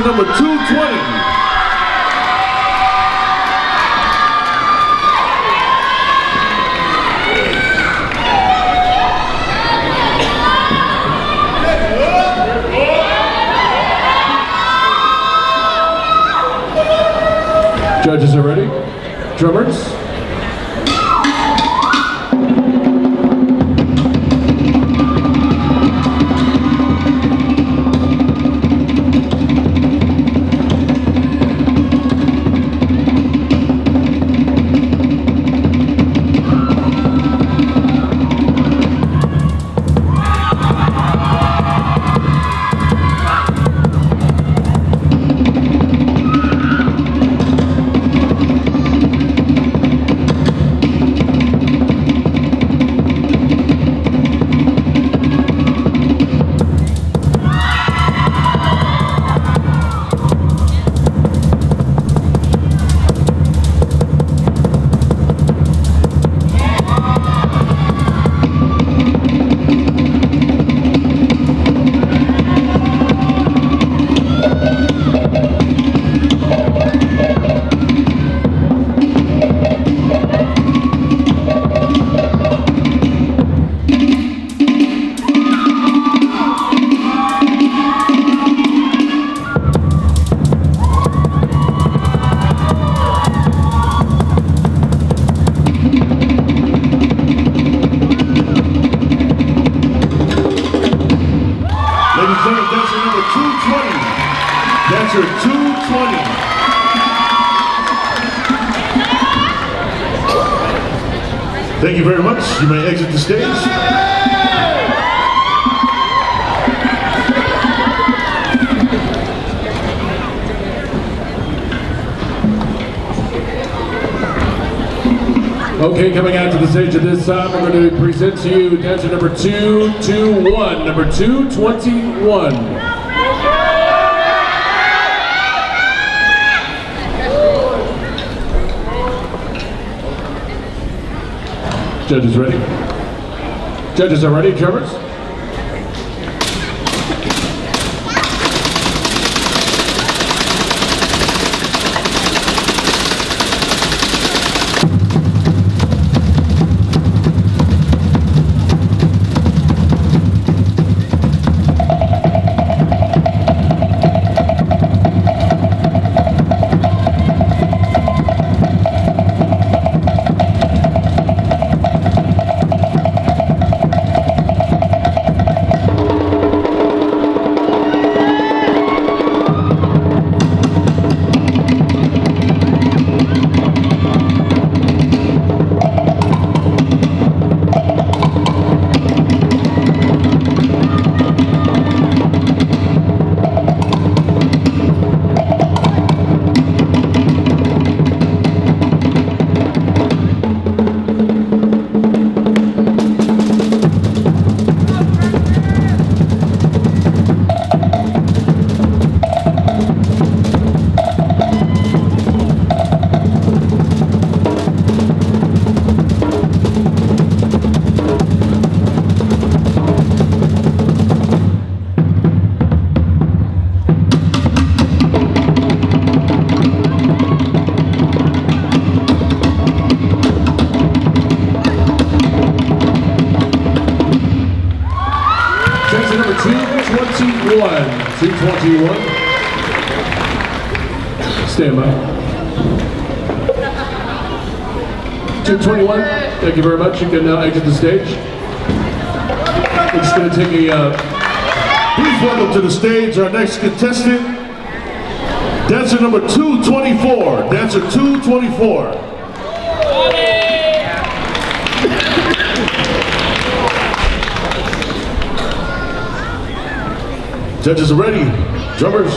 dancer number 220. Judges are ready. Drummers. Dancer number 220. Dancer 220. Thank you very much. You may exit the stage. Okay, coming out to the stage at this time, we're going to present to you dancer number 221, number 221. Judges ready? Judges are ready, drummers? Dancer number 221. 221. Stand by. 221. Thank you very much. You can now exit the stage. We're just going to take a. Please welcome to the stage our next contestant, dancer number 224. Dancer 224. Judges are ready. Drummers.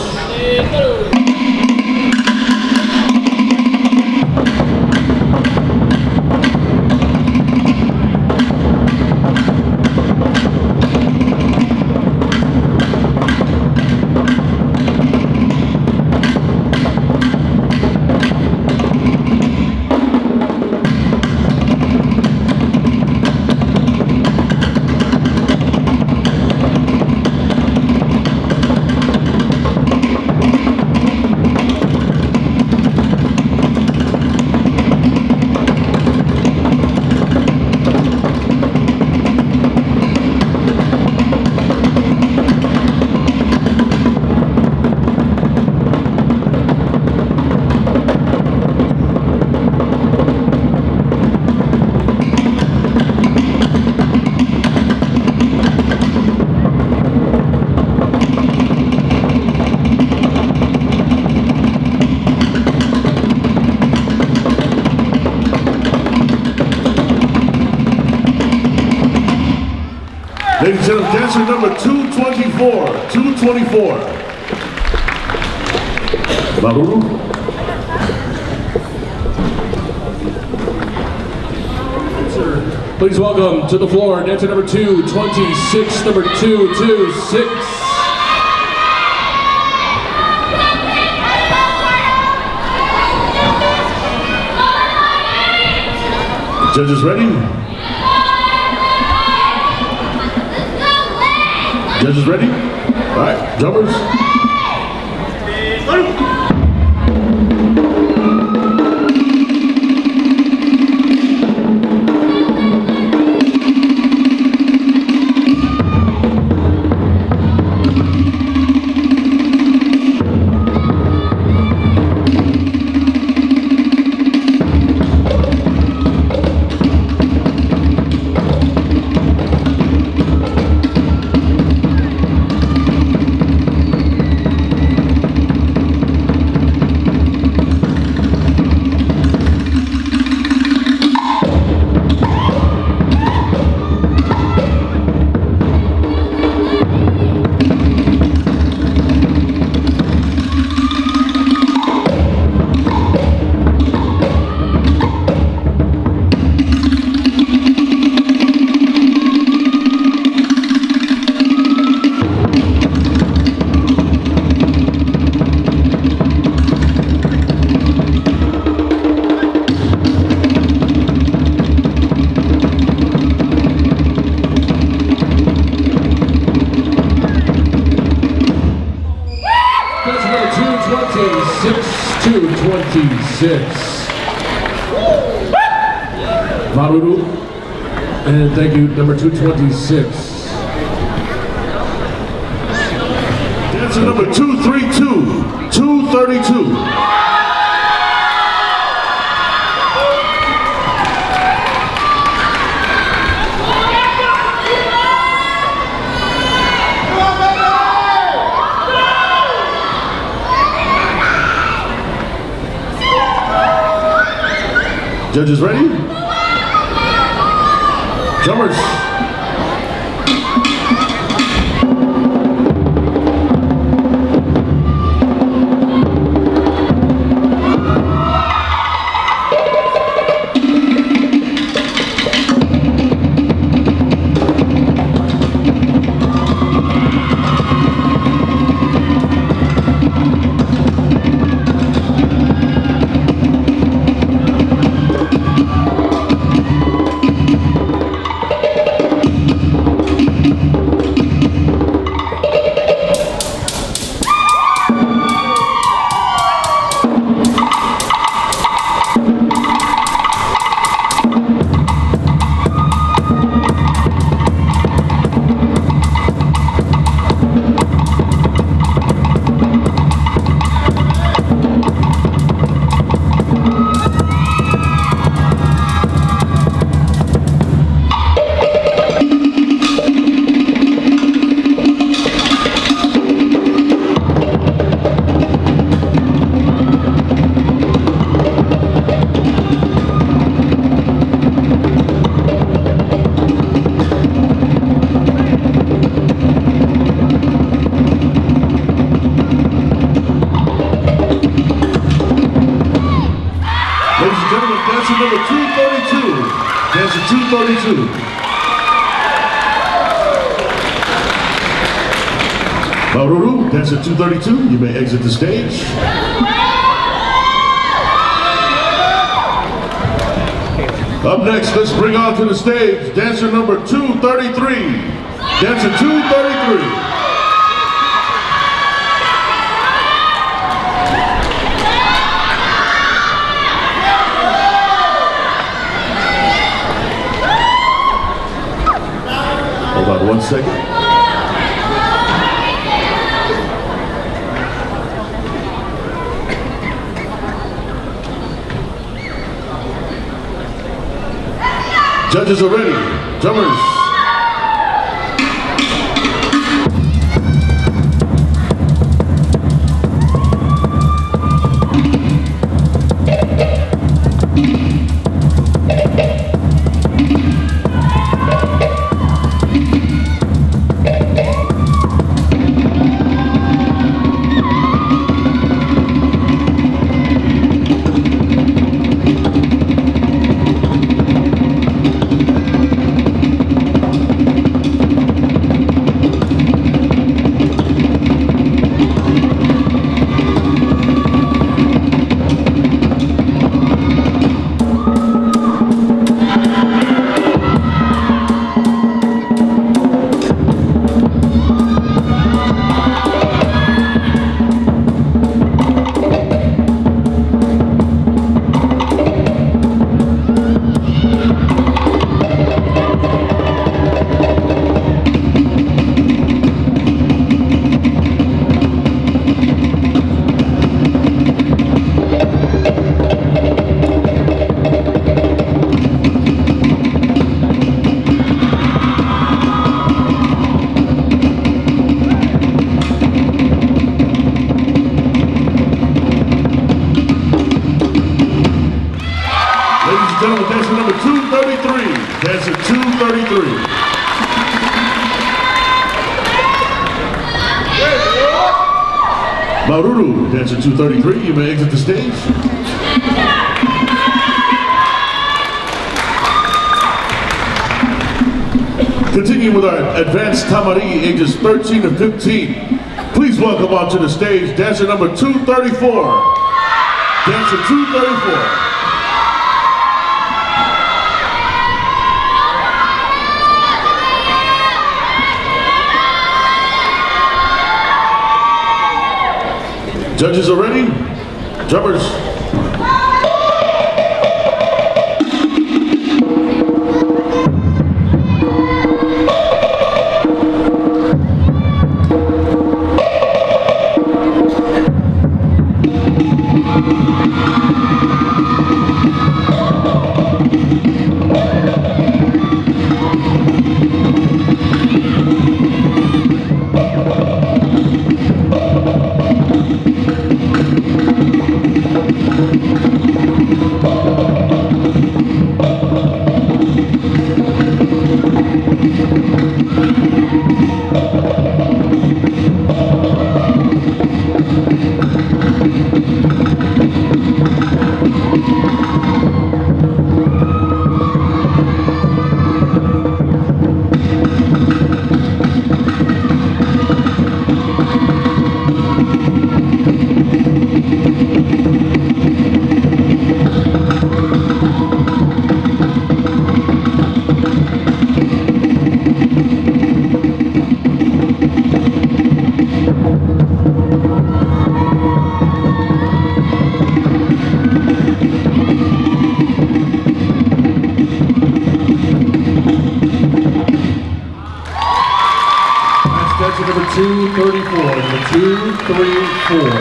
Ladies and gentlemen, dancer number 224. 224. Maru. Please welcome to the floor dancer number 226, number 226. Judges ready? Judges ready? All right, drummers. Maruru, and thank you, number 226. Dancer number 232, 232. Judges ready? Drummers. Dancer number 232. Dancer 232. Maruru, dancer 232, you may exit the stage. Up next, let's bring on to the stage dancer number 233. Dancer 233. Hold on 1 second. Judges are ready. Drummers. dancer 233. Maururu, dancer 233, you may exit the stage. Continuing with our advanced Tamari, ages 13 to 15. Please welcome onto the stage dancer number 234. Dancer 234. Judges are ready? Drummers. Dancer number 234, number 234.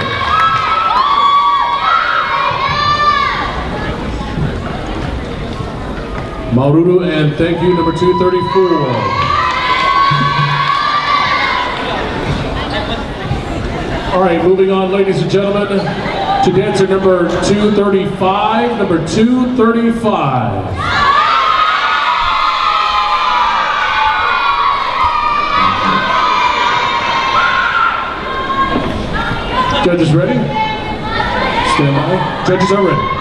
Maururu, and thank you, number 234. All right, moving on, ladies and gentlemen, to dancer number 235, number 235. Judges ready? Stand by. Judges are ready.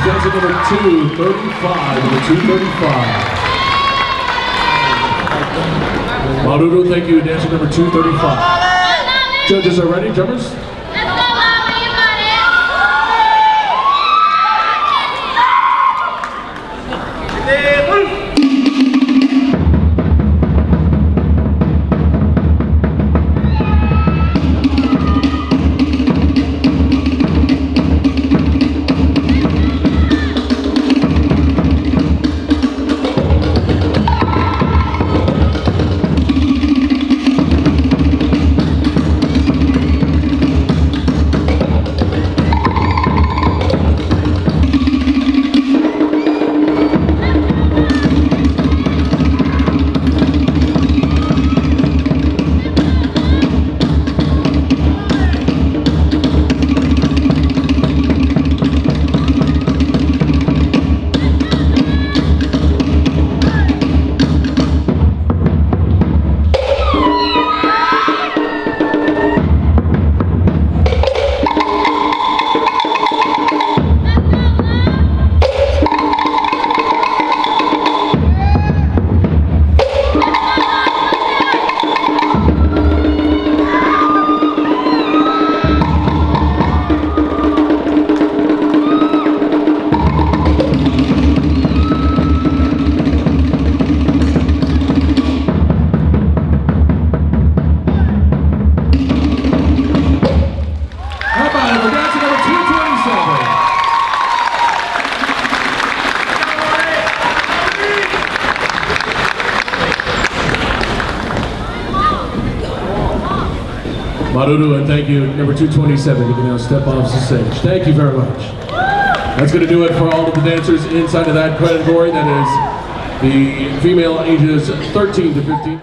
Dancer number 235, number 235. Maururu, thank you, dancer number 235. Judges are ready, drummers? Maruru, and thank you, number 227. You can now step off the stage. Thank you very much. That's going to do it for all of the dancers inside of that category. That is the female ages 13 to 15.